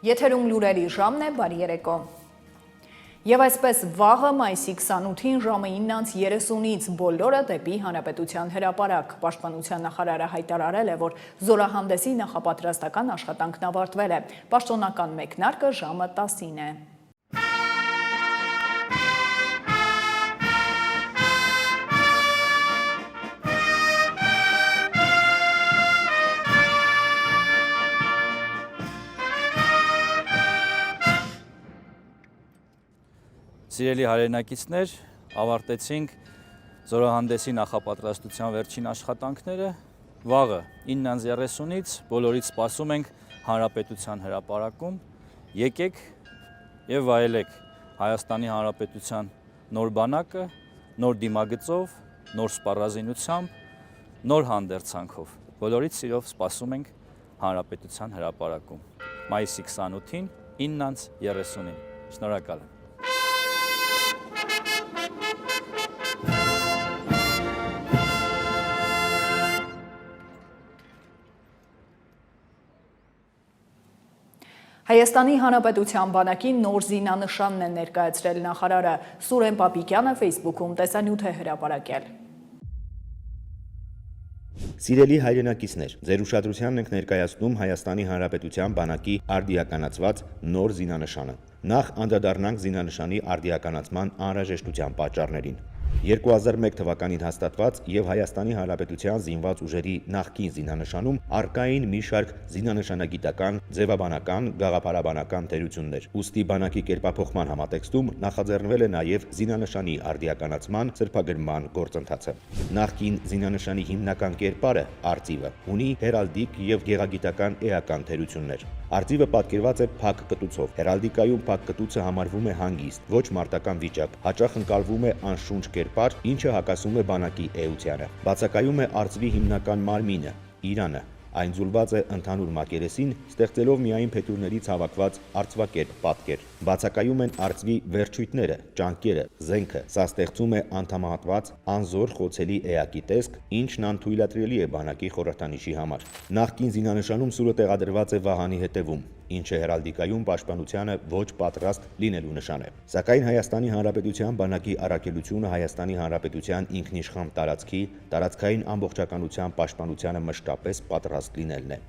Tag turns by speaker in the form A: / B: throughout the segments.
A: Եթերում լուրերի ժամն է, բարի երեկո։ Եվ այսպես վաղը մայիսի 28-ին ժամը 9:30-ից բոլորը դեպի Հանրապետության հրապարակ։ Պաշտպանության նախարարը հայտարարել է, որ զորահանդեսի նախապատրաստական աշխատանքն ավարտվել է։ Պաշտոնական մեկնարկը ժամը 10-ին է։
B: Սիրելի հայրենակիցներ, ավարտեցինք զորահանդեսի նախապատրաստության վերջին աշխատանքները։ Վաղը 9:30-ից բոլորից սպասում ենք Հանրապետության հրապարակում։ Եկեք եւ վայելեք Հայաստանի Հանրապետության նոր բանակը, նոր դիմագծով, նոր սպառազինությամբ, նոր հանդերձանքով։ Բոլորից սիրով սպասում ենք Հանրապետության հրապարակում մայիսի 28-ին 9:30-ին։ Շնորհակալ եմ։
A: Հայաստանի Հանրապետության բանակի նոր զինանշանն է ներկայացրել նախարարը։ Սուրեն Պապիկյանը Facebook-ում տեսանյութ է հրապարակել։
C: Սիրելի հայրենակիցներ, ձեր ուշադրությանն ենք ներկայացնում Հայաստանի Հանրապետության բանակի արդիականացված նոր զինանշանը։ Նախ անդրադառնանք զինանշանի արդիականացման անհրաժեշտության պատճառներին։ 2001 թվականին հաստատված եւ Հայաստանի Հանրապետության զինված ուժերի նախկին զինանշանում առկային մի շարք զինանշանագիտական, ձևաբանական, գաղափարաբանական թերություններ։ Ուստի բանակի կերպափոխման համատեքստում նախաձեռնվել է նաեւ զինանշանի արդիականացման սրբագրման գործընթացը։ Նախկին զինանշանի հիմնական կերպարը արծիվը ունի հերալդիկ եւ գեղագիտական էական թերություններ։ Արծիվը պատկերված է փակ կտուցով։ Հերալդիկայում փակ կտուցը համարվում է հանգիստ, ոչ մարտական վիճակ, հաճախ ընկալվում է անշունչ կերպար, ինչը հակասում է բանակի էությանը։ Բացակայում է արծվի հիմնական մարմինը՝ իրանը։ Այն ձուլված է ընդհանուր մակերեսին, ստեղծելով միայն փետուրներից հավաքված արծվակերպ պատկեր։ Բացակայում են արծվի վերջույթները, ճանկերը, զենքը։ Սա ստեղծում է անդամահատված, անզոր խոցելի էակի տեսք, ինչն անթույլատրելի է բանակի խորհրդանիշի համար։ Նախկին զինանշանում սուրը տեղադրված է վահանի հետևում, ինչը հերալդիկայում պաշտպանությանը ոչ պատրաստ լինելու նշան է։ Սակայն Հայաստանի Հանրապետության բանակի առաքելությունը Հայաստանի Հանրապետության ինքնիշխան տարածքի, տարածքային ամբողջականության պաշտպանությանը մշտապես պատրաստ լինելն է։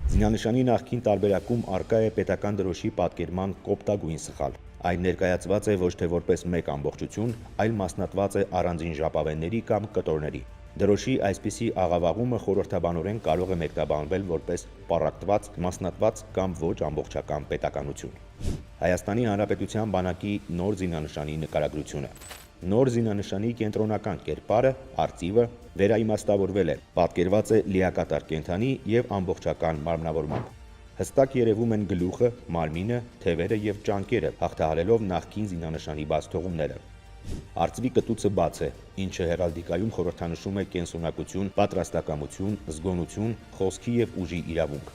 C: Զինանշանի նախկին տարբերակում առկա է պետական դրոշի պատկերման կոպտագույն սխալ։ Այն ներկայացված է ոչ թե որպես մեկ ամբողջություն, այլ մասնատված է առանձին ժապավենների կամ կտորների։ Դրոշի այսպիսի աղավաղումը խորհրդաբանորեն կարող է մեկնաբանվել որպես պառակտված, մասնատված կամ ոչ ամբողջական պետականություն։ Հայաստանի Հանրապետության բանակի նոր զինանշանի նկարագրությունը։ Նոր զինանշանի կենտրոնական կերպարը, արծիվը, վերաիմաստավորվել է, պատկերված է լիակատար կենդանի եւ ամբողջական մարմնավորմամբ։ Հստակ երևում են գլուխը, մարմինը, թևերը եւ ճանկերը, հաղթահարելով նախկին զինանշանի բացթողումները։ Արծվի կտուցը բաց է, ինչը հերալդիկայում խորհրդանշում է կենսունակություն, պատրաստակամություն, զգոնություն, խոսքի եւ ուժի իրավունք։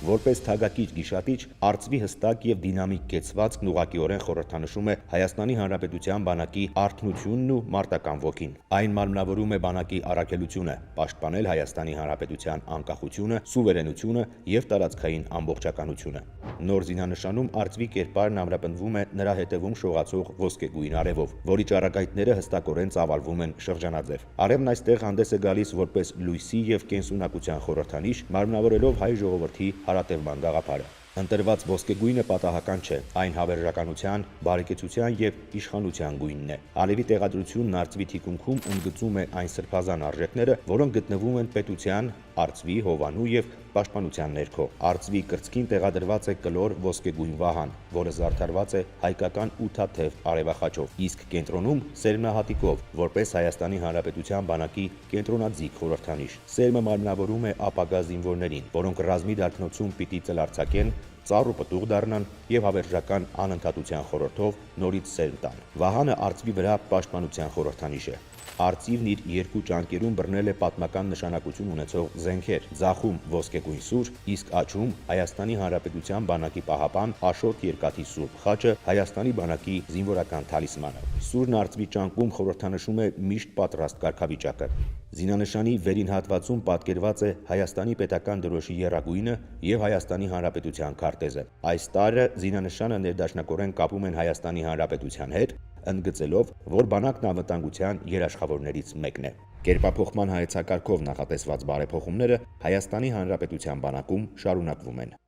C: Որպես թագակիչ գիշատիչ, արծվի հստակ եւ դինամիկ կեցվածքն ուղղակիորեն խորհրդանշում է Հայաստանի Հանրապետության բանակի արթնությունն ու մարտական ոգին։ Այն մարմնավորում է բանակի առաքելությունը՝ պաշտպանել Հայաստանի Հանրապետության անկախությունը, սուվերենությունը եւ տարածքային ամբողջականությունը։ Նոր զինանշանում արծվի կերպարն ամրապնդվում է նրա հետևում շողացող ոսկեգույն արևով, որի ճառագայթները հստակորեն ծավալվում են շրջանաձև։ Արևն այստեղ հանդես է գալիս որպես լույսի եւ կենսունակության խորհրդանիշ, մարմնավորելով հայ ժողովրդի հարատևման գաղափարը։ Ընտրված ոսկեգույնը պատահական չէ, այն հավերժականության, բարեկեցության եւ իշխանության գույնն է։ Արևի տեղադրությունն արծվի թիկունքում ընդգծում է այն սրբազան արժեքները, որոնք գտնվում են պետության, արծվի, հովանու եւ պաշտպանության ներքո։ Արծվի կրծքին տեղադրված է կլոր ոսկեգույն վահան, որը զարդարված է հայկական ութաթև արևախաչով, իսկ կենտրոնում սերմնահատիկով, որպես Հայաստանի Հանրապետության բանակի կենտրոնաձիգ խորհրդանիշ։ Սերմը մարմնավորում է ապագա զինվորներին, որոնք ռազմի դարբնոցում պիտի ծլարձակեն, ծառ ու պտուղ դառնան եւ հավերժական անընդհատության խորհրդով նորից սերմ տան։ Վահանը արծվի վրա պաշտպանության խորհրդանիշ է։ Արծիվն իր երկու ճանկերում բռնել է պատմական նշանակություն ունեցող զենքեր՝ ձախում ոսկեգույն սուր, իսկ աջում Հայաստանի Հանրապետության բանակի պահապան Աշոտ Երկաթի սուրբ խաչը, Հայաստանի բանակի զինվորական թալիսմանը։ Սուրն արծվի ճանկում խորհրդանշում է միշտ պատրաստ կարգավիճակը։ Զինանշանի վերին հատվածում պատկերված է Հայաստանի պետական դրոշի եռագույնը եւ Հայաստանի Հանրապետության քարտեզը։ Այս տարը զինանշանը ներդաշնակորեն կապում են Հայաստանի Հանրապետության հետ, ընդգծելով, որ բանակն անվտանգության երաշխավորներից մեկն է։ Կերպափոխման հայեցակարգով նախատեսված բարեփոխումները Հայաստանի Հանրապետության բանակում շարունակվում են։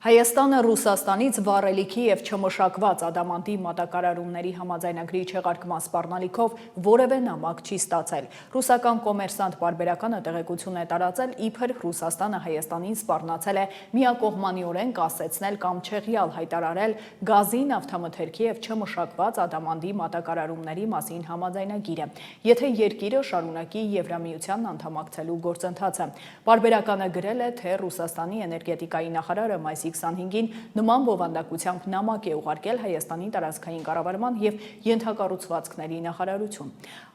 A: Հայաստանը Ռուսաստանից վառելիքի և չմշակված ադամանդի մատակարարումների համաձայնագրի չեղարկման սպառնալիքով որևէ նամակ չի ստացել։ Ռուսական կոմերսանտ պարբերականը տեղեկություն է տարածել, իբր Ռուսաստանը Հայաստանին սպառնացել է միակողմանիորեն կասեցնել կամ չեղյալ հայտարարել գազի, նավթամթերքի և չմշակված ադամանդի մատակարարումների մասին համաձայնագիրը, եթե երկիրը շարունակի Եվրամիությանն անդամակցելու գործընթացը։ Պարբերականը գրել է, թե Ռուսաստանի էներգետիկայի նախարարը մայիսի 25-ին նման բովանդակությամբ նամակ է ուղարկել Հայաստանի տարածքային կառավարման և ենթակառուցվածքների նախարարություն։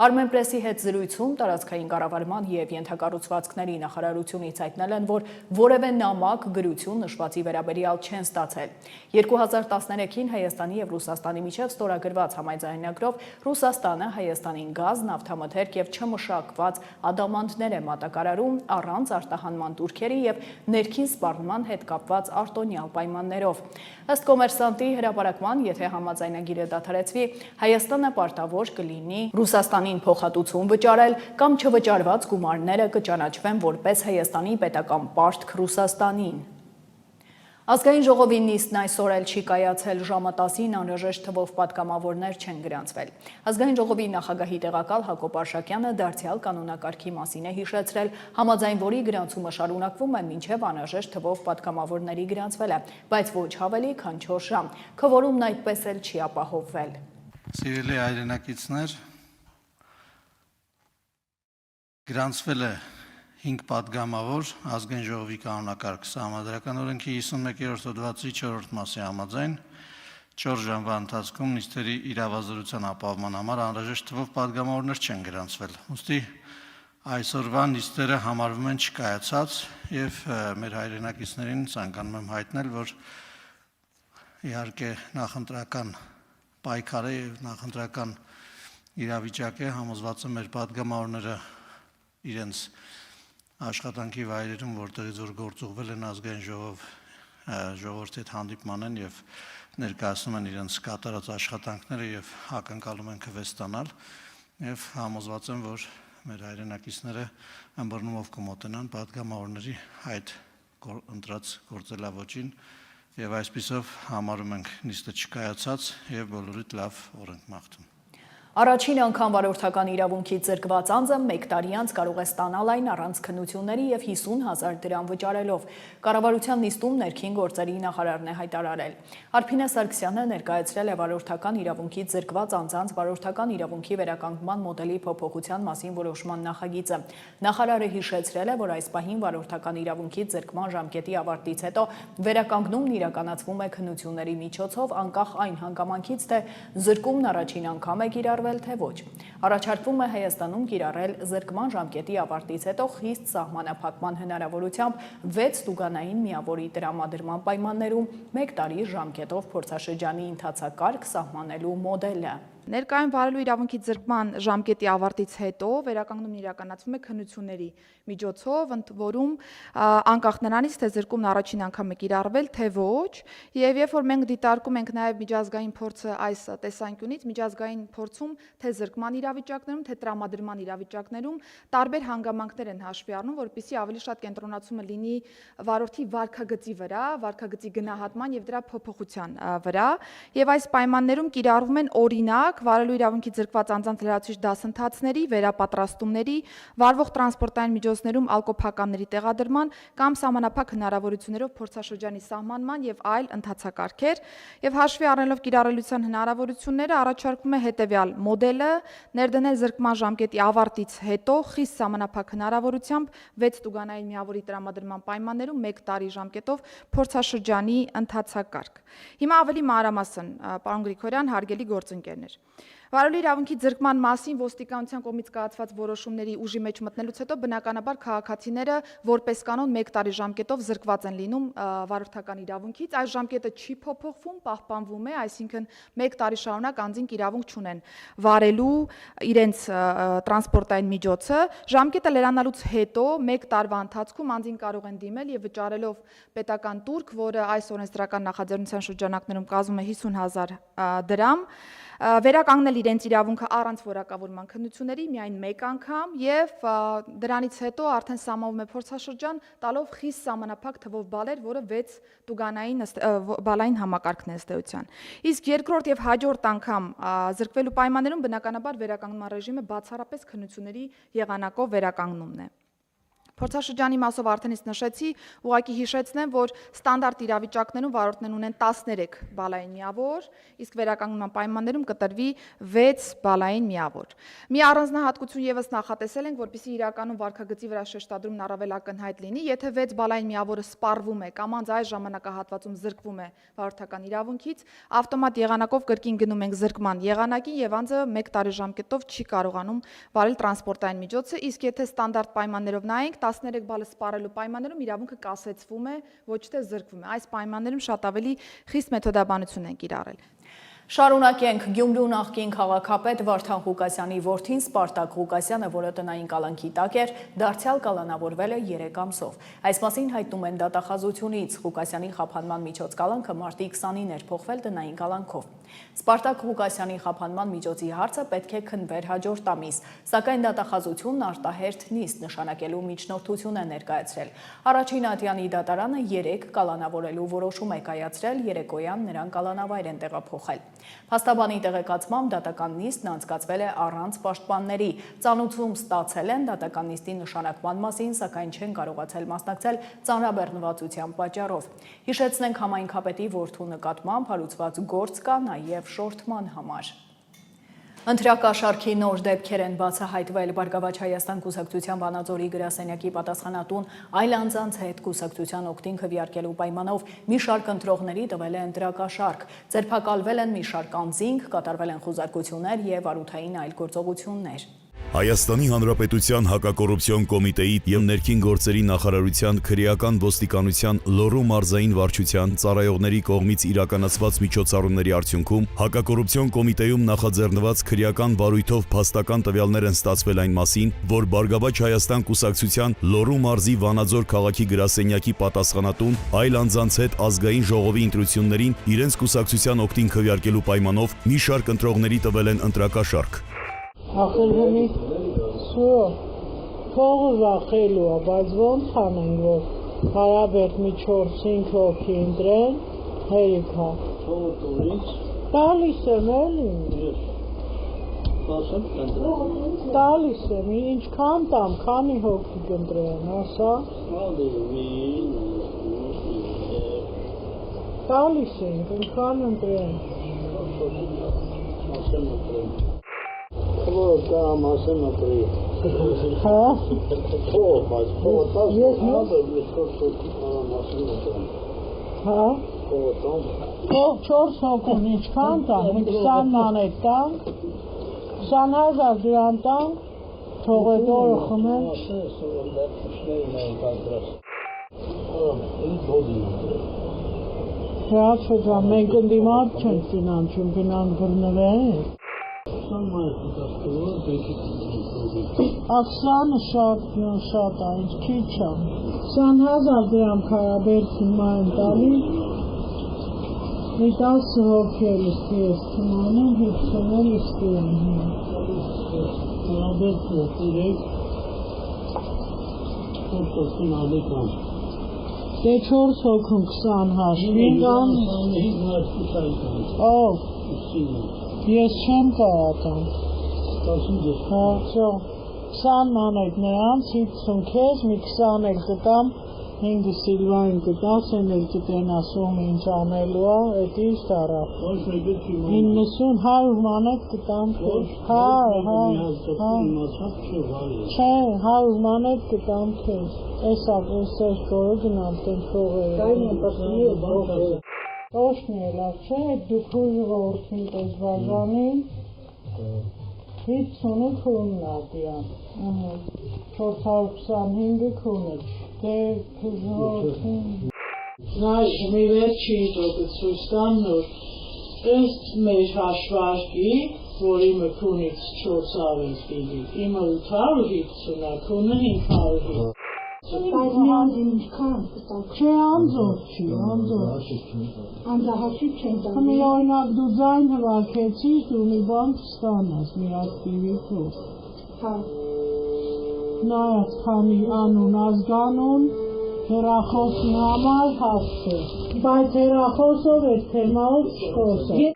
A: Armenpress-ի հետ զրույցում տարածքային կառավարման և ենթակառուցվածքների նախարարությունից հայտնել են, որ որևէ նամակ, գրություն նշվածի վերաբերյալ չեն ստացել։ 2013-ին Հայաստանի և Ռուսաստանի միջև ստորագրված համաձայնագրով Ռուսաստանը Հայաստանին գազ, նավթամթերք և չմշակված ադամանդներ է մատակարարում առանց արտահանման տուրքերի և ներքին սպառնման հետ կապված արտոնյալ պայմաններով։ Ըստ կոմերսանտի հրապարակման, եթե համաձայնագիրը դադարեցվի, Հայաստանը պարտավոր կլինի Ռուսաստանին փոխհատուցում վճարել կամ չվճարված գումարները կճանաչվեն որպես Հայաստանի պետական պարտք Ռուսաստանին։ Ազգային ժողովի նիստն այսօր էլ չի կայացել, ժամը 10-ին անհրաժեշտ թվով պատգամավորներ չեն գրանցվել։ Ազգային ժողովի նախագահի տեղակալ Հակոբ Արշակյանը դարձյալ կանոնակարգի մասին է հիշեցրել, համաձայն որի գրանցումը շարունակվում է մինչև անհրաժեշտ թվով պատգամավորների գրանցվելը, բայց ոչ ավելի քան 4 ժամ։ Քվորումն այդպես էլ չի ապահովվել։
D: Սիրելի հայրենակիցներ, գրանցվել է 5 պատգամավոր ազգային ժողովի կանոնակարգ սահմանադրական օրենքի 51-րդ հոդվածի 4-րդ մասի համաձայն 4 ժամվա ընթացքում նիստերի իրավազորության ապահովման համար անհրաժեշտ թվով պատգամավորներ չեն գրանցվել։ Ուստի այսօրվա նիստերը համարվում են չկայացած եւ մեր հայրենակիցներին ցանկանում եմ հայտնել, որ իհարկե նախընտրական պայքար է եւ նախընտրական իրավիճակ է, համոզված եմ մեր պատգամավորները իրենց աշխատանքի վայրերում, որտեղից որ գործուղվել են ազգային ժողովրդի հետ հանդիպման են եւ ներկայացնում են իրենց կատարած աշխատանքները եւ ակնկալում են քվեստանալ եւ համոզված եմ, որ մեր հայրենակիցները ըմբռնումով կմոտենան պատգամավորների այդ ընտրած գործելավոճին եւ այսպիսով համարում ենք նիստը չկայացած եւ բոլորիդ լավ օր ենք մաղթում։
A: Առաջին անգամ վարորդական իրավունքից զրկված անձը 1 տարի անց կարող է ստանալ այն առանց քննությունների և 50,000 դրամ վճարելով։ Կառավարության նիստում ներքին գործերի նախարարն է հայտարարել։ Արփինե Սարգսյանը ներկայացրել է վարորդական իրավունքից զրկված անձանց վարորդական իրավունքի վերականգնման մոդելի փոփոխության մասին որոշման նախագիծը։ Նախարարը հիշեցրել է, որ այս պահին վարորդական իրավունքից զրկման ժամկետի ավարտից հետո վերականգնումն իրականացվում է քննությունների միջոցով, անկախ այն հանգամանքից, թե զրկումն առաջին անգամ է կիրառվել թե ոչ։ Առաջարկվում է Հայաստանում կիրառել զրկման ժամկետի ավարտից հետո խիստ սահմանափակման հնարավորությամբ 6 տուգանային միավորի տրամադրման պայմաններում 1 տարի ժամկետով փորձաշրջանի ընթացակարգ սահմանելու մոդելը։
E: Ներկայում վարելու իրավունքից զրկման ժամկետի ավարտից հետո վերականգնումն իրականացվում է քննությունների միջոցով, ընդ որում անկախ նրանից, թե զրկումն առաջին անգամ է կիրառվել, թե ոչ, եւ երբ որ մենք դիտարկում ենք նաեւ միջազգային փորձը այս տեսանկյունից, միջազգային փորձում թե զրկման իրավիճակներում, թե տրամադրման իրավիճակներում տարբեր հանգամանքներ են հաշվի առնում, որպեսզի ավելի շատ կենտրոնացումը լինի վարորդի վարքագծի վրա, վարքագծի գնահատման եւ դրա փոփոխության վրա, եւ այս պայմաններում կիրառվում են օրինակ վարելու իրավունքից զրկված անձանց լրացուցիչ դասընթացների, վերապատրաստումների, վարվող տրանսպորտային միջոցներում ալկոփականների տեղադրման կամ սահմանափակ հնարավորություններով փորձաշրջանի սահմանման եւ այլ ընթացակարգեր, եւ հաշվի առնելով կիրառելիության հնարավորությունները առաջարկվում է հետեւյալ մոդելը՝ ներդնել զրկման ժամկետի ավարտից հետո խիստ սահմանափակ հնարավորությամբ 6 տուգանային միավորի տրամադրման պայմաններում 1 տարի ժամկետով փորձաշրջանի ընթացակարգ։ Հիմա ավելի մանրամասն, պարոն Գրիգորյան, հարգելի գործընկերներ, Վարելու իրավունքի ձեռքման մասին ոստիկանության կողմից կայացված որոշումների ուժի մեջ մտնելուց հետո բնականաբար քաղաքացիները որպես կանոն 1 տարի ժամկետով զրկված են լինում վարորդական իրավունքից, այս ժամկետը չի փոփոխվում, պահպանվում է, այսինքն 1 տարի շարունակ անձինք իրավունք չունեն վարելու իրենց տրանսպորտային միջոցը, ժամկետը լրանալուց հետո 1 տարվա ընթացքում անձին կարող են դիմել եւ վճարելով պետական տուրք, որը այս օրենսդրական նախաձեռնության շրջանակներում կազմում է 50,000 դրամ, վերականգնել իրենց իրավունքը առանց որակավորման քննությունների միայն 1 անգամ եւ դրանից հետո արդեն սահմանվում է փորձաշրջան տալով խիստ սահմանափակ թվով բալեր, որը 6 տուգանային բալային համակարգն է ըստ էության։ Իսկ երկրորդ եւ հաջորդ անգամ զրկվելու պայմաններում բնականաբար վերականգնման ռեժիմը բացառապես քննությունների եղանակով վերականգնումն է։ Փորձաշրջանի մասով արդեն իսկ նշեցի, ուղղակի հիշեցնեմ, որ ստանդարտ իրավիճակներում վարորդներն ունեն 13 բալային միավոր, իսկ վերականգնման պայմաններում կտրվի 6 բալային միավոր։ Մի առանձնահատկություն եւս նախատեսել ենք, որպեսզի իրականում վարքագծի վրա շեշտադրումն առավել ակնհայտ լինի, եթե 6 բալային միավորը սպառվում է կամ անձ այս ժամանակահատվածում զրկվում է վարորդական իրավունքից, ավտոմատ եղանակով կրկին գնում ենք զրկման եղանակին եւ անձը 1 տարի ժամկետով չի կարողանում վարել տրանսպորտային միջոցը, իսկ եթե ստանդարտ պայմաններով նայենք 13 բալը սպառելու պայմաններում իրավունքը կասեցվում է, ոչ թե զրկվում է։ Այս պայմաններում շատ ավելի խիստ մեթոդաբանություն են կիրառել։
A: Շարունակենք Գյումրու նախկին քաղաքապետ Վարդան Ղուկասյանի որդին Սպարտակ Ղուկասյանը, որը տնային կալանքի տակ էր, դարձյալ կալանավորվել է 3 ամսով։ Այս մասին հայտնում են դատախազությունից։ Ղուկասյանի խափանման միջոց կալանքը մարտի 20-ին էր փոխվել տնային կալանքով։ Սպարտակ Ղուկասյանի խափանման միջոցի հարցը պետք է քննվեր հաջորդ ամիս, սակայն դատախազությունն արտահերթ նիստ նշանակելու միջնորդություն է ներկայացրել։ Առաջին ատյանի դատարանը 3 կալանավորելու որոշում է կայացրել, երեկոյան նրան կալանավայր են տեղափոխել։ Փաստաբանի տեղեկացմամբ դատական նիստն անցկացվել է առանց պաշտպանների։ Ծանուցում ստացել են դատական նիստի նշանակման մասին, սակայն չեն կարողացել մասնակցել ծանրաբեռնվածության պատճառով։ Հիշեցնենք, համայնքապետի որդու նկատմամբ հարուցված գործ կա նաև շորթման համար։ Ընտրակաշարքի նոր դեպքեր են բացահայտվել Բարգավաճ Հայաստան կուսակցության Վանաձորի գրասենյակի պատասխանատուն այլ անձանց հետ կուսակցության օգտին քվեարկելու պայմանով մի շարք ընտրողների տվել է ընտրակաշարք, ձերբակալվել են մի շարք անձինք, կատարվել են խուզարկություններ եւ արութային այլ գործողություններ։
F: Հայաստանի Հանրապետության հակակոռուպցիոն կոմիտեի եւ ներքին գործերի նախարարության քրեական ոստիկանության Լոռու մարզային վարչության ծառայողների կողմից իրականացված միջոցառումների արդյունքում հակակոռուպցիոն կոմիտեում նախաձեռնված քրեական բարույթով փաստական տվյալներ են ստացվել այն մասին, որ Բարգավաճ Հայաստան կուսակցության Լոռու մարզի Վանաձոր քաղաքի գրասենյակի պատասխանատուն այլ անձանց հետ ազգային ժողովի ընտրություններին իրենց կուսակցության օգտին քվեարկելու պայմանով մի շարք ընտրողների տվել են ընտրակաշարք։
G: Ախելհունի սո փողը վախելու է, բայց ոնց անենք, որ հարաբերտ մի 4-5 հոգի ընտրեն, հերիքա։ Փողը տուրից։ Տալիս եմ էլի։ Տալիս եմ, ինչքան տամ, քանի հոգի կընտրեն, ասա։ Տալիս ենք, ինչքան ընտրեն։ Որ կամ ասեմ ապրի։ Հա? Փող, բայց փողը տաս, հա? Փող 4 հոգուն ինչքան տան, 20 մանետ տան, 20,000 դրամ տան, թողեք օրը խմեն։ Հա, չոջան, մենք ընդիմատ չենք ֆինանչում, գնանք բռնվեն։ Ասանը շատ է, ինչ քիչ է։ 20,000 դրամ քարաբերցին մայն տալի, մի 10 հոգի էլ իսկի ես թմանում, 50 էլ իսկի եմ։ Քարաբերցին տիրեք, որտոսին ալեկան։ Դե 4 հոգում 20 հաշվին կան։ Ով։ Ես չեմ կարատան։ Հա, 20 մանետ նրանց, 50 քեզ, մի 20 էլ կտամ, 5 Սիլվային կտաս, են էլ կտեն ասում ինչ անելու է, էդ ինչ տարա։ 90-100 մանետ կտամ քեզ։ Հա, չէ, 100 մանետ կտամ քեզ։ Էսա կորը գնամ տեն փողերը։ Տոշն է լավ չէ, դուք հուժ որդին տես բաժանին, 50-ը քունն ա դիան, 425-ը քունը, դե քուզորդին, նայ, մի վերջի դոկը ցույց տամ նոր, ըստ մեր հաշվարկի, որ իմը քունից 400 դիվի, իմը 850-ա, քունը 500 Բայց մի անձին ինչքան կտանք։ Չէ, անձով չի, անձով։ Անձահաշիվ չեն տան։ Մի օրինակ դու ձայն հվակեցիր, դու մի բան կստանաս, մի ակտիվի փող։ Հա։ Նայած քանի անուն, ազգանուն, հեռախոսի համար հաշվը։ Բայց հեռախոսով է թեմայով չխոսը։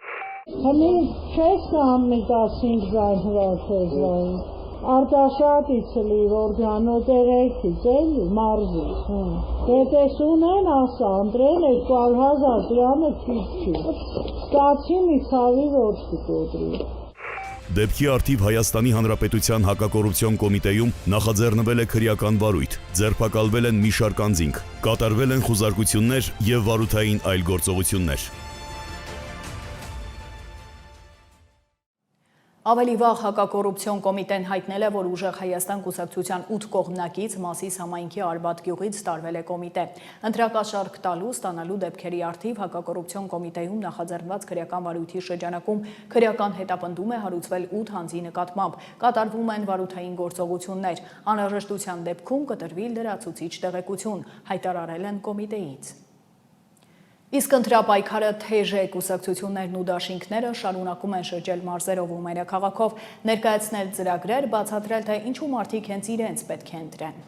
G: Հմի չես կամ մի 15 ձայն հրաշեզվային։ Արտաշատից լի, որ գանոտերեքից էլի, մարզից, դետես ունեն ասա, անդրել 200,000 դրամը չի, ստացի մի խավի ոչ կտոտրի։
F: Դեպքի արդիվ Հայաստանի Հանրապետության հակակոռուպցիոն կոմիտեում նախաձեռնվել է քրեական վարույթ, ձերբակալվել են մի շարք անձինք, կատարվել են խուզարկություններ և վարութային այլ գործողություններ։
A: Ավելի վաղ հակակոռուպցիոն կոմիտեն հայտնել է, որ Ուժեղ Հայաստան կուսակցության 8 կողմնակից Մասիս համայնքի Արբաթ գյուղից տարվել է կոմիտե։ Ընտրակաշառք տալու ստանալու դեպքերի արդիվ հակակոռուպցիոն կոմիտեում նախաձեռնված քրեական վարույթի շրջանակում քրեական հետապնդում է հարուցվել 8 անձի նկատմամբ, կատարվում են վարութային գործողություններ, անհրաժեշտության դեպքում կտրվի լրացուցիչ տեղեկություն, հայտարարել են կոմիտեից։ Իսկ ընտրապայքարը թեժ է, կուսակցություններն ու դաշինքները շարունակում են շրջել մարզերով ու մայրաքաղաքով, ներկայացնել ծրագրեր, բացատրել, թե ինչու մարդիկ հենց իրենց պետք է ընտրեն։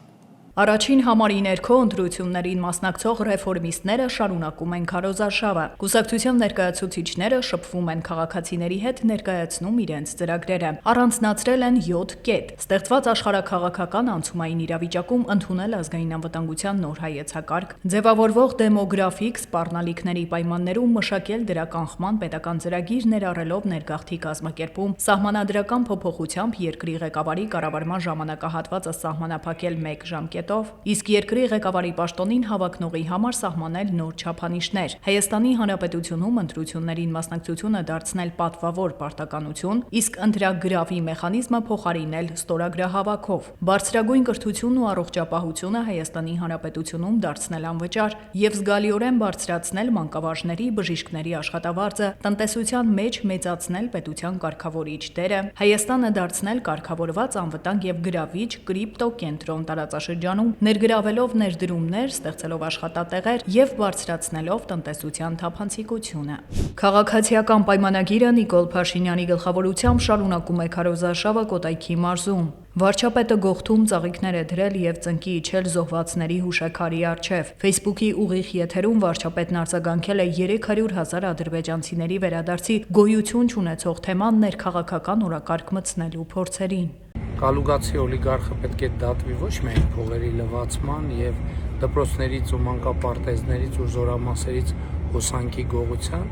A: Առաջին համարի ներքո ընտրություններին մասնակցող ռեֆորմիստները շարունակում են քարոզարշավը։ Կուսակցության ներկայացուցիչները շփվում են քաղաքացիների հետ, ներկայացնում իրենց ծրագրերը։ Առանձնացրել են 7 կետ։ Ստեղծված աշխարհաքաղաքական անցումային իրավիճակում ընդունել ազգային անվտանգության նոր հայեցակարգ, ձևավորվող դեմոգրաֆիկ սպառնալիքների պայմաններում մշակել դրա կանխման պետական ծրագիր ներառելով ներգաղթի կազմակերպում, սահմանադրական փոփոխությամբ երկրի ղեկավարի կառավարման ժամանակահատվածը սահմանափակել 1 ժամկետ իսկ երկրի ղեկավարի պաշտոնին հավակնողի համար սահմանել նոր չափանիշներ, Հայաստանի Հանրապետությունում ընտրություններին մասնակցությունը դարձնել պատվավոր պարտականություն, իսկ ընտրագրավի մեխանիզմը փոխարինել ստորագրահավաքով, բարձրագույն կրթությունն ու առողջապահությունը Հայաստանի Հանրապետությունում դարձնել անվճար և զգալիորեն բարձրացնել մանկավարժների, բժիշկների աշխատավարձը, տնտեսության մեջ մեծացնել պետության կարգավորիչ դերը, Հայաստանը դարձնել կարգավորված անվտանգ և գրավիչ կրիպտո կենտրոն տարածաշրջանում ներգրավելով ներդրումներ, ստեղծելով աշխատատեղեր և բարձրացնելով տնտեսության թափանցիկությունը։ Քաղաքացիական պայմանագիրը Նիկոլ Փաշինյանի գլխավորությամբ շարունակում է քարոզարշավը Կոտայքի մարզում։ Վարչապետը Գողթում ծաղիկներ է դրել և ծնկի իջել զոհվածների հուշաքարի առջև։ Facebook-ի ուղիղ եթերում վարչապետն արձագանքել է 300,000 ադրբեջանցիների վերադարձի գոյություն չունեցող թեման ներքաղաքական օրակարգ մտցնելու փորձերին։
H: Կալուգացի օլիգարխը պետք է դատվի ոչ միայն փողերի լվացման և դպրոցներից ու մանկապարտեզներից ու զորամասերից հոսանքի գողության,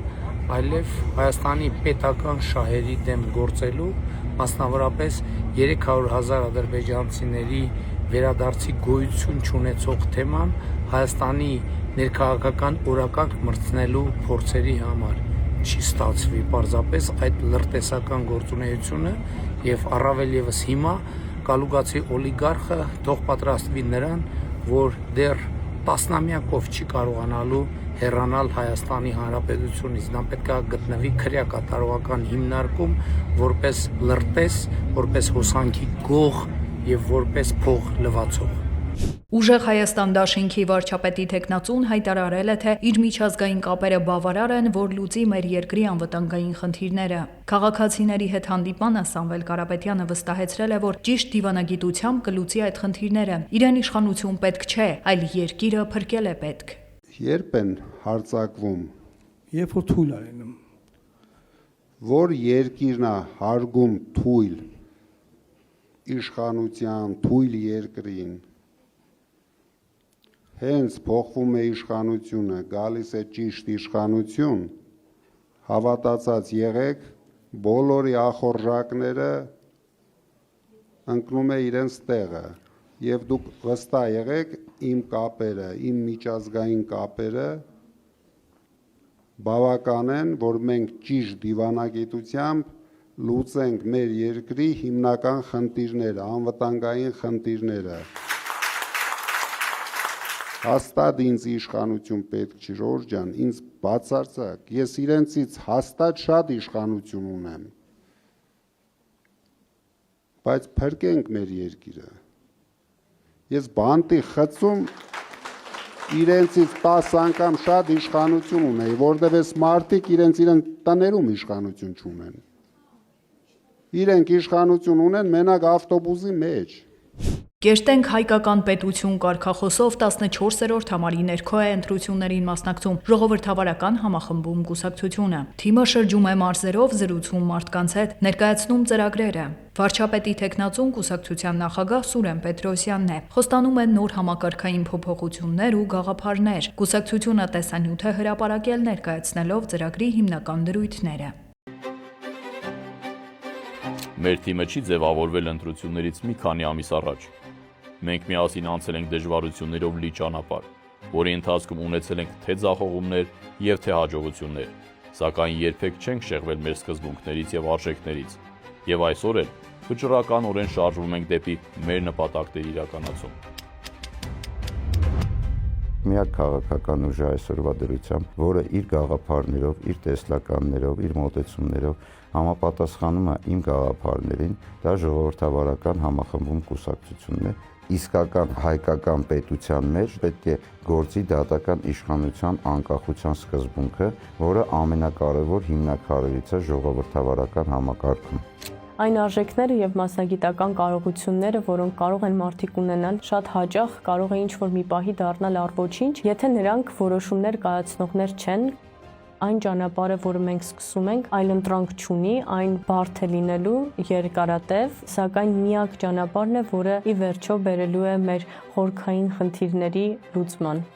H: այլև Հայաստանի պետական շահերի դեմ գործելու, մասնավորապես 300,000 ադրբեջանցիների վերադարձի գոյություն չունեցող թեման Հայաստանի ներքաղաքական օրակարգ մտցնելու փորձերի համար։ Չի ստացվի պարզապես այդ լրտեսական գործունեությունը և առավել ևս հիմա կալուգացի օլիգարխը թող պատրաստվի նրան, որ դեռ տասնամյակով չի կարողանալու հեռանալ Հայաստանի Հանրապետությունից, նա պետք է գտնվի քրեակատարողական հիմնարկում որպես լրտես, որպես հոսանքի գող և որպես փող լվացող։
A: Ուժեղ Հայաստան դաշինքի վարչապետի թեկնածուն հայտարարել է, թե իր միջազգային կապերը բավարար են, որ լուծի մեր երկրի անվտանգային խնդիրները։ Քաղաքացիների հետ հանդիպմանը Սամվել Կարապետյանը վստահեցրել է, որ ճիշտ դիվանագիտությամբ կլուծի այդ խնդիրները։ Իրեն իշխանություն պետք չէ, այլ երկիրը փրկել է պետք։
I: Երբ են հարձակվում,
J: երբ որ թույլ արենում,
I: որ երկիրն է հարգում թույլ իշխանության, թույլ երկրին, հենց փոխվում է իշխանությունը, գալիս է ճիշտ իշխանություն, հավատացած եղեք, բոլորի ախորժակները ընկնում է իրենց տեղը, և դուք վստահ եղեք, իմ կապերը, իմ միջազգային կապերը բավական են, որ մենք ճիշտ դիվանագիտությամբ լուծենք մեր երկրի հիմնական խնդիրները, անվտանգային խնդիրները։ Հաստատ ինձ իշխանություն պետք չի, Ժորժ ջան, ինձ բացարձակ, ես իրենցից հաստատ շատ իշխանություն ունեմ, բայց փրկենք մեր երկիրը։ Ես բանտի խցում իրենցից 10 անգամ շատ իշխանություն ունեի, որտեղ այս մարդիկ իրենց տներում իշխանություն չունեն։ Իրենք իշխանություն ունեն մենակ ավտոբուսի մեջ։
A: Կերտենք հայկական պետություն կարգախոսով 14-րդ համարի ներքո է ընտրություններին մասնակցում ժողովրդավարական համախմբում կուսակցությունը։ Թիմը շրջում է մարզերով, զրուցում մարդկանց հետ, ներկայացնում ծրագրերը։ Վարչապետի թեկնածուն կուսակցության նախագահ Սուրեն Պետրոսյանն է։ Խոստանում են նոր համակարգային փոփոխություններ ու գաղափարներ։ Կուսակցությունը տեսանյութ է հրապարակել ներկայացնելով ծրագրի հիմնական դրույթները։
K: Մեր թիմը չի ձևավորվել ընտրություններից մի քանի ամիս առաջ։ Մենք միասին անցել ենք դժվարություններով լի ճանապարհ, որի ընթացքում ունեցել ենք թե ձախողումներ եւ թե հաջողություններ, սակայն երբեք չենք շեղվել մեր սկզբունքներից եւ արժեքներից, եւ այսօր էլ վճռականորեն շարժվում ենք դեպի մեր նպատակների իրականացում։
L: Միակ քաղաքական ուժը այսօրվա դրությամբ, որը իր գաղափարներով, իր տեսլականներով, իր մոտեցումներով համապատասխանում է իմ գաղափարներին, դա ժողովրդավարական համախմբում կուսակցությունն է։ Իսկական հայկական պետության մեջ պետք է գործի դատական իշխանության անկախության սկզբունքը, որը ամենակարևոր հիմնաքարերից է ժողովրդավարական համակարգում։
M: Այն արժեքները եւ մասնագիտական կարողությունները, որոնք կարող են մարդիկ ունենալ, շատ հաճախ կարող է ինչ-որ մի պահի դառնալ առ-ոչինչ, եթե նրանք որոշումներ կայացնողներ չեն։ Այն ճանապարհը, որը մենք սկսում ենք, այլընտրանք չունի, այն բարդ է լինելու, երկարատև, սակայն միակ ճանապարհն է, որը ի վերջո բերելու է մեր խորքային խնդիրների լուծման։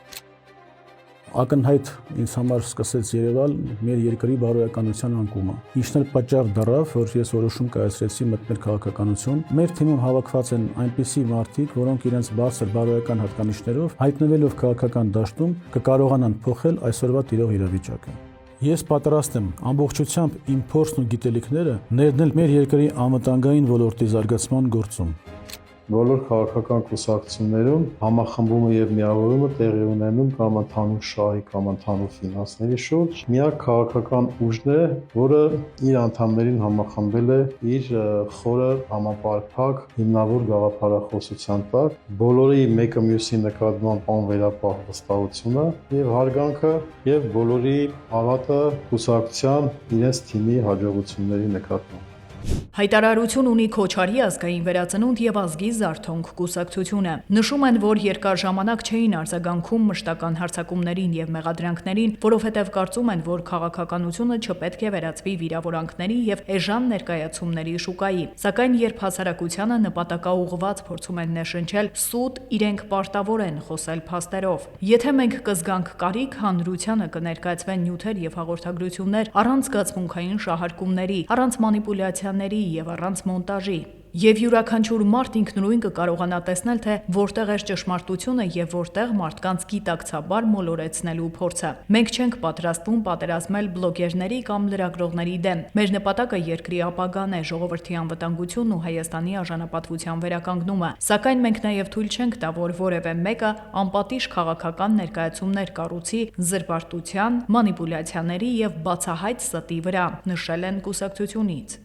J: Ակնհայտ ինձ համար սկսեց երևալ մեր երկրի բարոյականության անկումը։ Ինչն էլ պատճառ դառավ, որ ես որոշում կայացրեցի մտնել քաղաքականություն։ Մեր թիմում հավաքված են այնպիսի մարդիկ, որոնք իրենց բարձր բարոյական հատկանիշներով հայտնվելով քաղաքական դաշտում կկարողանան փոխել այսօրվա տիրող իրավիճակը։ Ես պատրաստ եմ ամբողջությամբ իմ փորձն ու գիտելիքները ներդնել մեր երկրի անվտանգային ոլորտի զարգացման գործում։
N: Բոլոր քաղաքական կուսակցություններում համախմբումը եւ միավորումը տեղի ունենում կամ ընդհանուր շահի կամ ընդհանուր ֆինանսների շուրջ։ Միակ քաղաքական ուժն է, որը իր անդամներին համախմբել է իր խորը համապարփակ հիմնավոր գաղափարախոսության տակ, բոլորի մեկը մյուսի նկատմամբ անվերապահ վստահությունը եւ հարգանքը եւ բոլորի հավատը կուսակցության իրենց թիմի հաջողությունների նկատմամբ։
A: Հայտարարություն ունի Քոչարի ազգային վերածնունդ եւ ազգի զարթոնք կուսակցությունը։ Նշում են, որ երկար ժամանակ չէին արձագանքում մշտական հարձակումներին եւ մեղադրանքներին, որովհետեւ կարծում են, որ քաղաքականությունը չպետք է վերածվի վիրավորանքների եւ էժան ներկայացումների շուկայի։ Սակայն երբ հասարակությանը նպատակաուղղված փորձում են ներշնչել սուտ, իրենք պարտավոր են խոսել փաստերով։ Եթե մենք կզգանք կարիք, հանրությանը կներկայացվեն նյութեր եւ հաղորդագրություններ առանց զգացմունքային շահարկումների, առանց մանիպուլյացիաների եւ առանց մոնտաժի։ Եվ յուրաքանչյուր մարդ ինքնուրույն կկարողանա տեսնել, թե որտեղ է ճշմարտությունը եւ որտեղ մարդկանց գիտակցաբար մոլորեցնելու փորձը։ Մենք չենք պատրաստվում պատերազմել բլոգերների կամ լրագրողների դեմ։ Մեր նպատակը երկրի ապագան է, ժողովրդի անվտանգությունն ու Հայաստանի արժանապատվության վերականգնումը։ Սակայն մենք նաեւ թույլ չենք տա, որ որևէ մեկը անպատիժ քաղաքական ներկայացումներ կառուցի զրպարտության, մանիպուլյացիաների եւ բացահայտ ստի վրա, նշել են կուսակցությունից։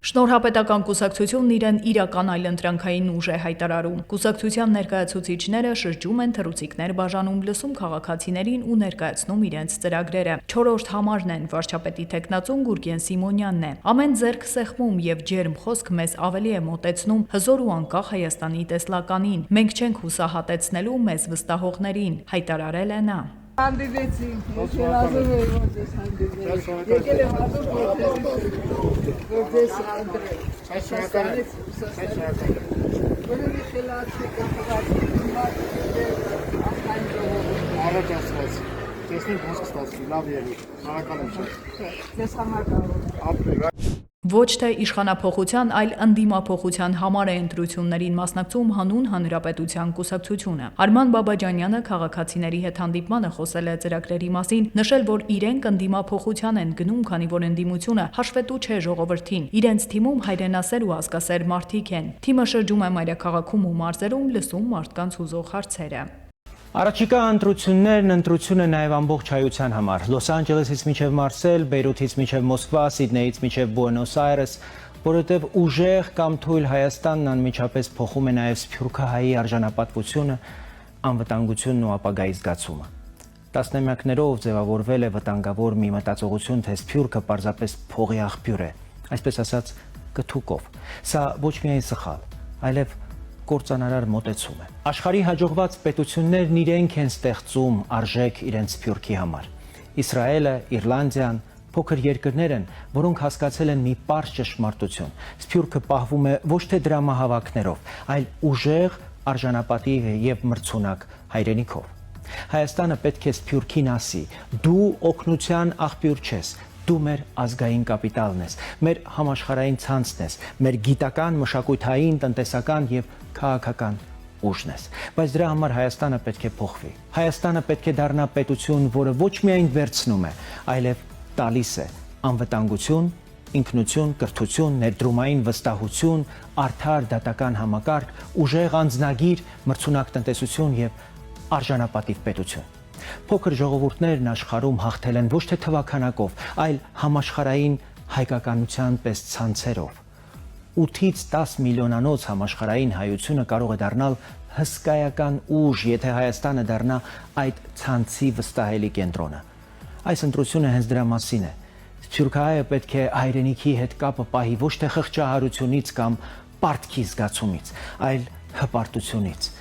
A: Շնորհապետական կուսակցությունն իրեն իրական այլընտրանքային ուժ է հայտարարում։ Կուսակցության ներկայացուցիչները շրջում են թռուցիկներ բաժանում, լսում քաղաքացիներին ու ներկայացնում իրենց ծրագրերը։ 4-րդ համարն են, վարչապետի թեկնածուն Գուրգեն Սիմոնյանն է։ Ամեն ձեռք սեղմում եւ ջերմ խոսք մեզ ավելի է մոտեցնում հզոր ու անկախ Հայաստանի տեսլականին։ Մենք չենք հուսահատեցնելու մեզ վստահողներին, հայտարարել է նա։
G: Հանդիպեցինք, ես երազում եմ, որ ձեզ հանդիպել, եկել եմ ազոր, որ ձեզ անդրել, շաստանից ուսաստանից, որովի խելացի կխղացի, ախտային ժողով։
O: Առաջ ասված, տեսնենք ոնց կստացվի, լավ եղի, հարականում չէ։
G: Ձեզ համար կարող։
A: ոչ թե իշխանափոխության, այլ ընդդիմափոխության համար է ընտրություններին մասնակցում հանուն հանրապետության կուսակցությունը։ Արման Բաբաջանյանը քաղաքացիների հետ հանդիպմանը խոսել է ծրագրերի մասին, նշել, որ իրենք ընդդիմափոխության են գնում, քանի որ ընդդիմությունը հաշվետու չէ ժողովրդին։ Իրենց թիմում հայրենասեր ու ազգասեր մարդիկ են։ Թիմը շրջում է մայրաքաղաքում ու մարզերում, լսում մարդկանց հուզող հարցերը։
O: Առաջիկա ընտրություններն ընտրություն է նաև ամբողջ հայության համար։ Լոս Անջելեսից մինչև Մարսել, Բեյրութից մինչև Մոսկվա, Սիդնեյից մինչև Բուենոս Այրես, որովհետև ուժեղ կամ թույլ Հայաստանն անմիջապես փոխում է նաև սփյուռքահայի արժանապատվությունը, անվտանգությունն ու ապագայի զգացումը։ Տասնամյակներով ձևավորվել է վտանգավոր մի մտածողություն, թե սփյուռքը պարզապես փողի աղբյուր է, այսպես ասած կթուկով։ Սա ոչ միայն սխալ, այլև կործանարար մոտեցում է։ Աշխարհի հաջողված պետություններն իրենք են ստեղծում արժեք իրենց սփյուռքի համար։ Իսրայելը, Իռլանդիան, փոքր երկրներ են, որոնք հասկացել են մի պարզ ճշմարտություն։ Սփյուռքը պահվում է ոչ թե դրամահավաքներով, այլ ուժեղ, արժանապատիվ եւ մրցունակ հայրենիքով։ Հայաստանը պետք է սփյուռքին ասի. դու օգնության աղբյուր չես, դու մեր ազգային կապիտալն ես, մեր համաշխարհային ցանցն ես, մեր գիտական, մշակութային, տնտեսական եւ քաղաքական ուժն ես։ Բայց դրա համար Հայաստանը պետք է փոխվի։ Հայաստանը պետք է դառնա պետություն, որը ոչ միայն վերցնում է, այլև տալիս է անվտանգություն, ինքնություն, կրթություն, ներդրումային վստահություն, արդար դատական համակարգ, ուժեղ անձնագիր, մրցունակ տնտեսություն եւ արժանապատիվ պետություն։ Փոքր ժողովուրդներն աշխարհում հաղթել են ոչ թե թվաքանակով, այլ համաշխարհային հայկականության պես ցանցերով։ 8-ից 10 միլիոնանոց համաշխարհային հայությունը կարող է դառնալ հսկայական ուժ, եթե Հայաստանը դառնա այդ ցանցի վստահելի կենտրոնը։ Այս ընտրությունը հենց դրա մասին է։ Սփյուռքահայը պետք է հայրենիքի հետ կապը պահի ոչ թե խղճահարությունից կամ պարտքի զգացումից, այլ հպարտությունից,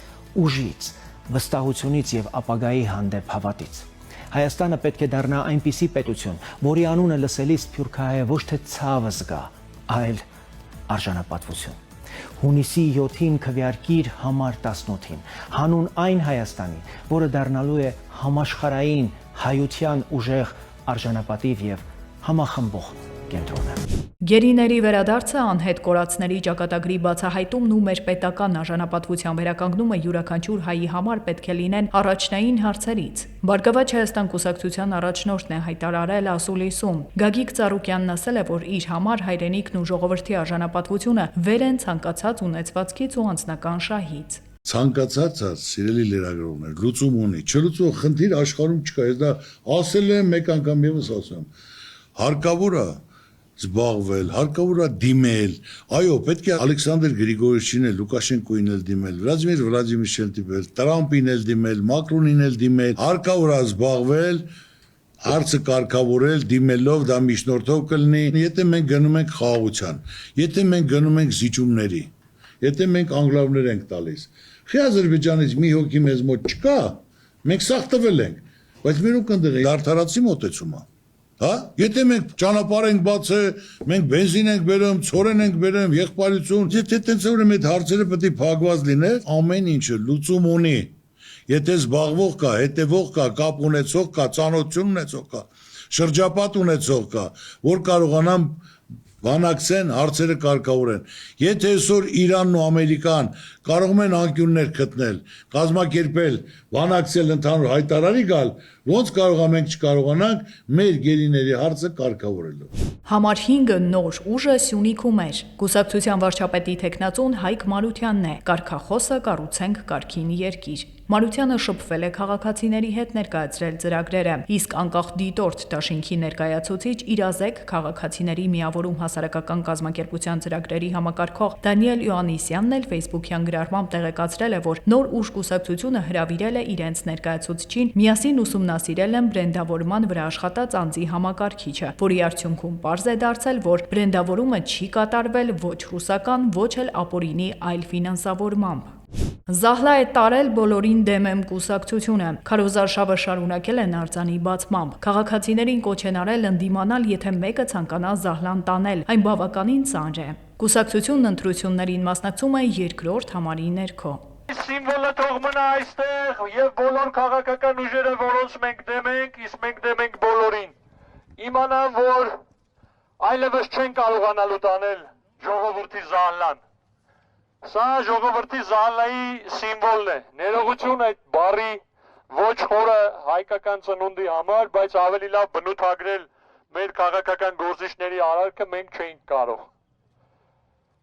O: ուժից, վստահությունից եւ ապագայի հանդեպ հավատից։ Հայաստանը պետք է դառնա այնպիսի պետություն, որի անունը լսելիս սփյուռքահայը ոչ թե ցավը զգա, այլ արժանապատվություն։ Հունիսի 7-ին քվեարկիր համար 18-ին, հանուն այն Հայաստանի, որը դառնալու է համաշխարհային հայության ուժեղ արժանապատիվ եւ համախմբող կենտրոնը։
A: Գերիների վերադարձը, անհետ կորածների ճակատագրի բացահայտումն ու մեր պետական արժանապատվության վերականգնումը յուրաքանչյուր հայի համար պետք է լինեն առաջնային հարցերից։ Բարգավաճ Հայաստան կուսակցության առաջնորդն է հայտարարել ասուլիսում։ Գագիկ Ծառուկյանն ասել է, որ իր համար հայրենիքն ու ժողովրդի արժանապատվությունը վեր են ցանկացած ունեցվածքից ու անձնական շահից։
P: Ցանկացած սիրելի լրագրողներ, լուծում ունի, չլուծող խնդիր աշխարհում չկա։ Ես դա ասել եմ մեկ անգամ եւս ասում։ Հարկավոր է զբաղվել, հարկավոր է դիմել։ Այո, պետք է Ալեքսանդր Գրիգորիչին էլ, Լուկաշենկոին էլ դիմել, Վլադիմիր Վլադիմիրովին դիմել, Տրամպին էլ դիմել, Մակրոնին էլ դիմել։ Հարկավոր է զբաղվել, հարցը կարգավորել, դիմելով դա միջնորդով կլինի։ Եթե մենք գնում ենք խաղաղության, եթե մենք գնում ենք զիջումների, եթե մենք անգլավներ ենք տալիս, խի Ադրբեջանից մի հոգի մեզ մոտ չկա, մենք սաղ տվել ենք, բայց մերոք ընդեղ է արդարացի մոտեցում է։ Հա, եթե մենք ճանապարհ ենք բացել, մենք բենզին ենք բերում, ցորեն ենք բերում, եղբայրություն, եթե տենց ուրեմն այդ հարցերը պետք է փակված լինեն, ամեն ինչը լուծում ունի։ Եթե զբաղվող կա, հետևող կա, կապ ունեցող կա, ծանոթություն ունեցող կա, շրջապատ ունեցող կա, որ կարողանան բանակցեն, հարցերը կարգավորեն։ Եթե այսօր Իրանն ու Ամերիկան կարող են անկյուններ գտնել, կազմակերպել, բանակցել, ընդհանուր հայտարարի գալ, ոնց կարող ենք չկարողանանք մեր գերիների հարցը կարգավորելու։
A: Համար 5-ը նոր ուժը Սյունիքում էր։ Կուսակցության վարչապետի տեխնացուն Հայկ Մարությանն է։ Կարգախոսը կառուցենք կարգին երկիր։ Մարությանը շփվել է քաղաքացիների հետ ներկայացրել ծրագրերը, իսկ անկախ դիտորդ դաշինքի ներկայացուցիչ Իրազեկ քաղաքացիների միավորում հասարակական կազմակերպության ծրագրերի համակարգող Դանիել Յոաննիսյանն էլ Facebook-յան գրառմամբ տեղեկացրել է, որ նոր ուժ կուսակցությունը հրավիրել է իրենց ներկայացուցչին միասին ուսումնասիրել են բրենդավորման վրա աշխատած անձի համակարգիչը, որի արդյունքում պարզ է դարձել, որ բրենդավորումը չի կատարվել ոչ ռուսական, ոչ էլ ապօրինի այլ ֆինանսավորմամբ։ Զահլա է տարել բոլորին դեմ եմ կուսակցությունը։ Քարոզարշավը շարունակել են արձանի բացմամբ։ Քաղաքացիներին կոչ են արել ընդդիմանալ, եթե մեկը ցանկանա Զահլան տանել, այն բավականին ծանր է։ Կուսակցությունն ընտրություններին մասնակցում է երկրորդ համարի ներքո։
Q: Սիմվոլը թող մնա այստեղ եւ բոլոր քաղաքական ուժերը, որոնց մենք դեմ ենք, իսկ մենք դեմ ենք բոլորին։ Իմանան, որ այլևս չեն կարողանալու տանել ժողովրդի զահլան։ Սա ժողովրդի զահլայի սիմվոլն է։ Ներողություն այդ բառի ոչ խորը հայկական ծնունդի համար, բայց ավելի լավ բնութագրել մեր քաղաքական գործիչների արարքը մենք չէինք կարող։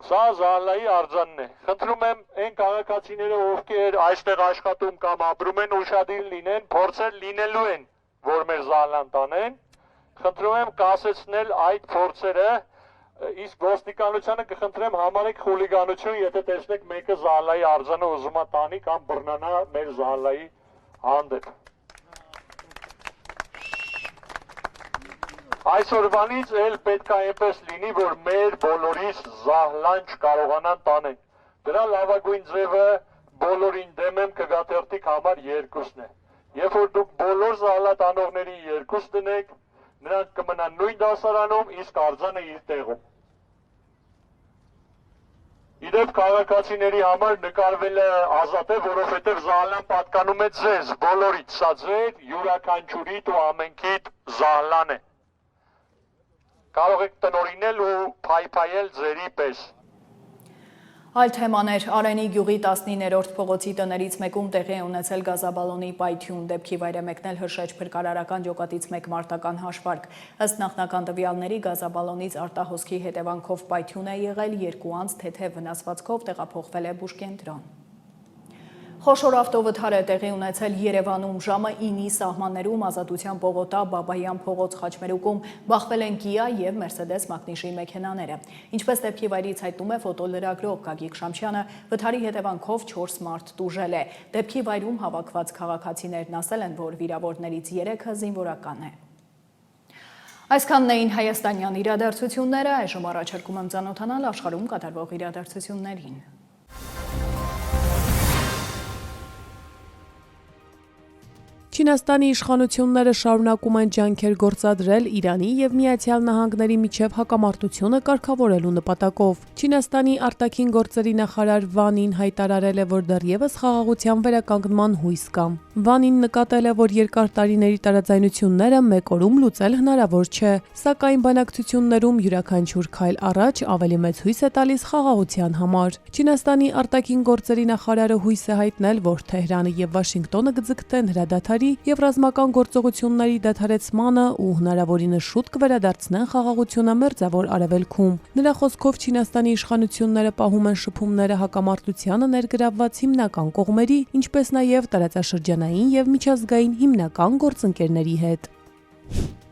Q: Սա զահլայի արձանն է։ Խնդրում եմ այն քաղաքացիները, ովքեր այստեղ աշխատում կամ ապրում են, ուշադիր լինեն, փորձեր լինելու են, որ մեր զահլան տանեն։ Խնդրում եմ կասեցնել այդ փորձերը, իսկ ոստիկանությանը կխնդրեմ համարեք խուլիգանություն, եթե տեսնեք մեկը զահլայի արձանը ուզում է տանի կամ բռնանա մեր զահլայի հանդեպ։ Այսօրվանից էլ պետք է այնպես լինի, որ մեր բոլորիս զահլան չկարողանան տանեն։ Դրա լավագույն ձևը բոլորին դեմ եմ կգաթերթիկ համար երկուսն է։ Երբ որ դուք բոլոր զահլատանողների երկուս դնեք, նրանք կմնան նույն դասարանում, իսկ արձանը իր տեղում։ Իդեպ քաղաքացիների համար նկարվել է ազատ է, որովհետև զահլան պատկանում է ձեզ, բոլորից, սա ձեր յուրաքանչյուրիդ ու ամենքիդ զահլան է։ Կարող եք տնօրինել ու փայփայել ձերի պես։
A: Այլ թեմաներ Արենի գյուղի 19-րդ փողոցի տներից մեկում տեղի է ունեցել գազաբալոնի պայթյուն, դեպքի վայր է մեկնել Հրշեջ փրկարարական ջոկատից մեկ մարտական հաշվարկ։ Ըստ նախնական տվյալների գազաբալոնից արտահոսքի հետևանքով պայթյուն է եղել, 2 անձ թեթև վնասվածքով տեղափոխվել է բուժկենտրոն։ Խոշոր ավտովթար է տեղի ունեցել Երևանում ժամը 9-ի սահմաններում Ազատության պողոտա, Բաբայան փողոց խաչմերուկում բախվել են Kia և Mercedes Magnishի մեքենաները։ Ինչպես դեպքի վայրից հայտնում է ֆոտոլրագրող Գագիկ Շամչյանը, վթարի հետևանքով 4 մարդ տուժել է։ Դեպքի վայրում հավաքված քաղաքացիներն ասել են, որ վիրավորներից 3-ը զինվորական է։ Այսքանն էին հայաստանյան իրադարձությունները, այժմ առաջարկում եմ ծանոթանալ աշխարհում կատարվող իրադարձություններին։
R: Չինաստանի իշխանությունները շարունակում են ջանքեր գործադրել Իրանի և Միացյալ Նահանգների միջև հակամարտությունը կարգավորելու նպատակով։ Չինաստանի արտաքին գործերի նախարար Վանին հայտարարել է, որ դեռևս խաղաղության վերականգնման հույս կա։ Վանին նկատել է, որ երկար տարիների տարաձայնությունները մեկ օրում լուծել հնարավոր չէ, սակայն բանակցություններում յուրաքանչյուր քայլ առաջ ավելի մեծ հույս է տալիս խաղաղության համար։ Չինաստանի արտաքին գործերի նախարարը հույս է հայտնել, որ Թեհրանը և Վաշինգտոնը կձգտեն հրադադարի և ռազմական գործողությունների դադարեցմանը ու հնարավորինս շուտ կվերադարձնեն խաղաղությունը Մերձավոր Արևելքում։ Նրա խոսքով Չինաստանի իշխանությունները պահում են շփումները հակամարտությանը ներգրավված հիմնական կողմերի, ինչպես նաև տարածաշրջանային և միջազգային հիմնական գործընկերների հետ։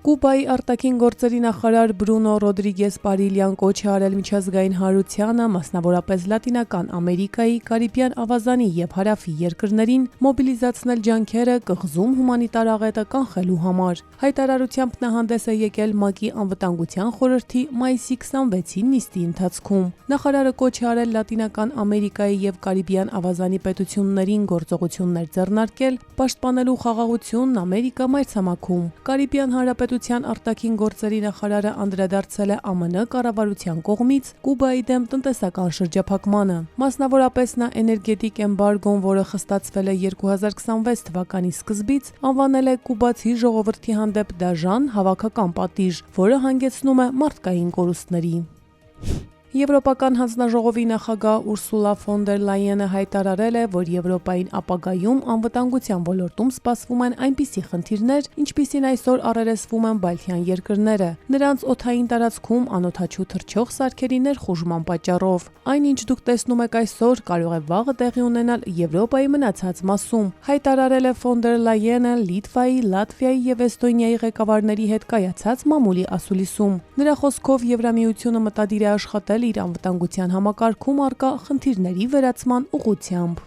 R: Կուբայի արտաքին գործերի նախարար Բրունո Ռոդրիգես Պարիլյան կոչ է արել միջազգային հանրությանը, մասնավորապես Լատինական Ամերիկայի, Կարիբյան ավազանի և Հարավի երկրներին մոբիլիզացնել ջանքերը կղզում հումանիտար աղետը կանխելու համար։ Հայտարարությամբ նա հանդես է եկել ՄԱԿ-ի անվտանգության խորհրդի մայիսի 26-ի նիստի ընթացքում։ Նախարարը կոչ է արել Լատինական Ամերիկայի և Կարիբյան ավազանի պետություններին գործողություններ ձեռնարկել, պաշտպանելու խաղաղությունն Ամերիկա մայրցամաքում։ Կարիբյան Հանրապետության արտաքին գործերի նախարարը անդրադարձել է ԱՄՆ կառավարության կողմից Կուբայի դեմ տնտեսական շրջափակմանը։ Մասնավորապես նա էներգետիկ էմբարգոն, որը խստացվել է 2026 թվականի սկզբից, անվանել է կուբացի ժողովրդի հանդեպ դաժան հավաքական պատիժ, որը հանգեցնում է մարդկային կորուստների։ Եվրոպական հանձնաժողովի նախագահ Ուրսուլա ֆոն դեր Լայենը հայտարարել է, որ Եվրոպային ապագայում անվտանգության ոլորտում սպասվում են այնպիսի խնդիրներ, ինչպիսին այսօր առերեսվում են Բալթյան երկրները, նրանց օդային տարածքում անօդաչու թռչող սարքերի ներխուժման պատճառով։ Այն, ինչ դուք տեսնում եք այսօր, կարող է վաղը տեղի ունենալ Եվրոպայի մնացած մասում, հայտարարել է ֆոն դեր Լայենը Լիտվայի, Լատվիայի և Էստոնիայի ղեկավարների հետ կայացած մամուլի ասուլիսում։ Նրա խոսքով Եվրամիությունը մտադիր է աշխատել իր անվտանգության համակարգում առկա խնդիրների վերացման ուղղությամբ։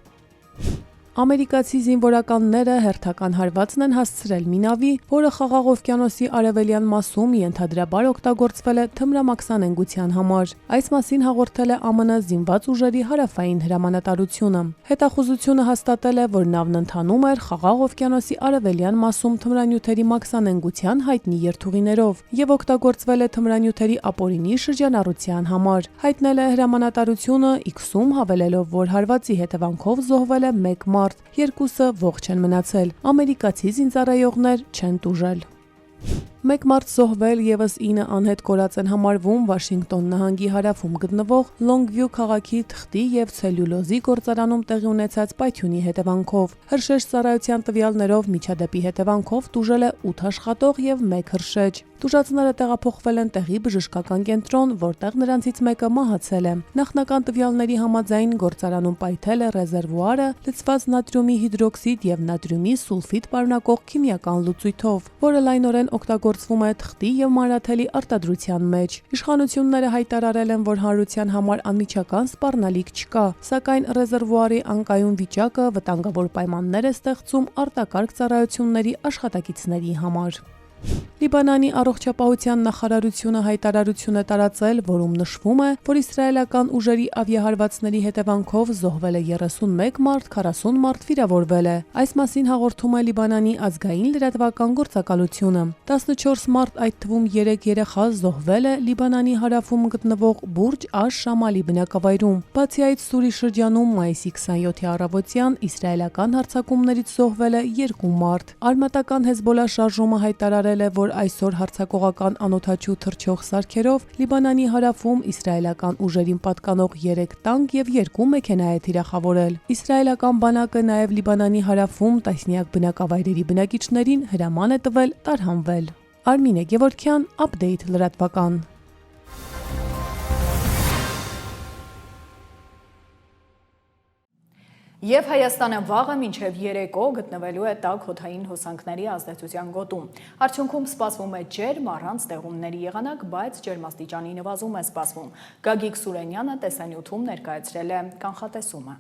R: Ամերիկացի զինվորականները հերթական հարվածն են հասցրել մի նավի, որը Խաղաղ օվկիանոսի արևելյան մասում ենթադրաբար օգտագործվել է թմրամաքսանենգության համար։ Այս մասին հաղորդել է ԱՄՆ զինված ուժերի հարավային հրամանատարությունը։ Հետախուզությունը հաստատել է, որ նավն ընթանում էր Խաղաղ օվկիանոսի արևելյան մասում թմրանյութերի մաքսանենգության հայտնի երթուղիներով և օգտագործվել է թմրանյութերի ապօրինի շրջանառության համար։ Հայտնել է հրամանատարությունը X-ում հավելելով, որ հարվածի հետևանքով զոհվել է 1 մարդ, երկուսը ողջ են մնացել։ Ամերիկացի զինծառայողներ չեն տուժել։ Մեկ մարդ զոհվել, եւս 9 անհետ կորած են համարվում Վաշինգտոն նահանգի հարավում գտնվող Լոնգվյու քաղաքի թղթի եւ ցելյուլոզի գործարանում տեղի ունեցած պայթյունի հետևանքով։ Հրշեջ ծառայության տվյալներով միջադեպի հետևանքով տուժել է 8 աշխատող եւ 1 հրշեջ։ Տուժածները տեղափոխվել են տեղի բժշկական կենտրոն, որտեղ նրանցից մեկը մահացել է։ Նախնական տվյալների համաձայն գործարանում պայթել է ռեզերվուարը լցված նատրիումի հիդրոքսիդ եւ նատրիումի սուլֆիդ պարունակող քիմիական լուծույթով, որը լայնորեն օգտագործվում է թղթի եւ մանրաթելի արտադրության մեջ։ Իշխանությունները հայտարարել են, որ հանրության համար անմիջական սպառնալիք չկա, սակայն ռեզերվուարի անկայուն վիճակը վտանգավոր պայմաններ է ստեղծում արտակարգ ծառայությունների աշխատակիցների համար։ Լիբանանի առողջապահության նախարարությունը հայտարարություն է տարածել, որում նշվում է, որ իսրայելական ուժերի ավիահարվածների հետևանքով զոհվել է 31 մարդ, 40 մարդ վիրավորվել է։ Այս մասին հաղորդում է Լիբանանի ազգային լրատվական գործակալությունը։ 14 մարդ, այդ թվում 3 երեխա զոհվել է Լիբանանի հարավում գտնվող Բուրջ աշ-Շամալի բնակավայրում։ Բացի այդ, Սուրի շրջանում մայիսի 27-ի առավոտյան իսրայելական հարձակումներից զոհվել է 2 մարդ։ Արմատական Հեզբոլա շարժումը հայտարարել է, որ այսօր հարձակողական անօդաչու թռչող սարքերով Լիբանանի հարավում իսրայելական ուժերին պատկանող 3 տանկ եւ 2 մեքենա է թիրախավորել։ Իսրայելական բանակը նաեւ Լիբանանի հարավում տասնյակ բնակավայրերի բնակիչներին հրաման է տվել տարհանվել։ Արմինե Գևորգյան, Update լրատվական։
A: Եվ Հայաստանը վաղը մինչև երեկո գտնվելու է տաք օդային հոսանքների ազդեցության գոտում։ Արդյունքում սպասվում է ջերմ առանց տեղումների եղանակ, բայց ջերմաստիճանի նվազում է սպասվում։ Գագիկ Սուրենյանը տեսանյութում ներկայացրել է կանխատեսումը։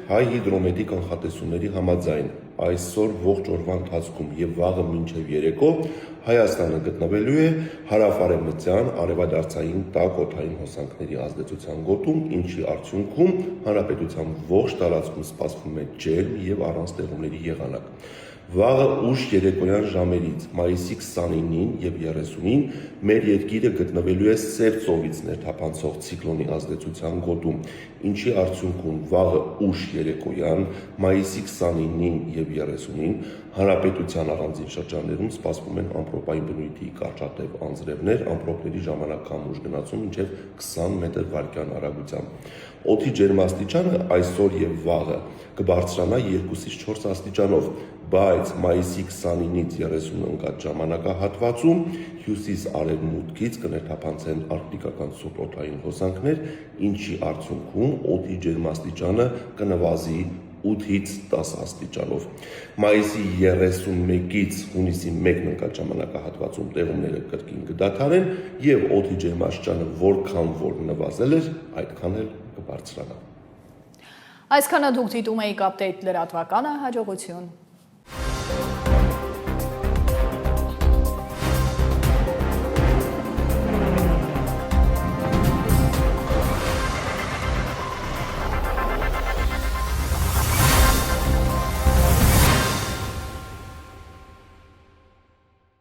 S: Հայ հիդրոմետի կանխատեսումների համաձայն այսօր ողջ օրվա ընթացքում եւ վաղը մինչեւ երեկո Հայաստանը գտնվելու է հարավարևմտյան արևադարձային տաք օդային հոսանքների ազդեցության գոտում, ինչի արդյունքում հանրապետության ողջ տարածքում սպասվում է ջերմ եւ առանց տեղումների եղանակ։ Վաղը ուշ երեկոյան ժամերից մայիսի 29-ին եւ 30-ին մեր երկիրը գտնվելու է սև ծովից ներթափանցող ցիկլոնի ազդեցության գոտում, ինչի արդյունքում վաղը ուշ երեկոյան մայիսի 29-ին եւ 30-ին հանրապետության առանձին շրջաններում սպասվում են ամպրոպային բնույթի կարճատև անձրևներ, ամպրոպների ժամանակահամ ուժգնացում մինչև 20 մետր վարկյան արագությամբ։ Օդի ջերմաստիճանը այսօր եւ վաղը կբարձրանա 2-ից 4 աստիճանով, բայց մայիսի 29-ից 30-ը ընկած ժամանակահատվածում հյուսիս-արևմուտքից կներթափանցեն արկտիկական սուր օդային հոսանքներ, ինչի արդյունքում օդի ջերմաստիճանը կնվազի 8-ից 10 աստիճանով։ Մայիսի 31-ից հունիսի 1-ն ընկած ժամանակահատվածում տեղումները կրկին կդադարեն եւ օդի ջերմաստիճանը որքան որ նվազել էր, այդքան էլ կբարձրանա։
A: Այսքանը դուք դիտում եք Update լրատվականը, հաջողություն։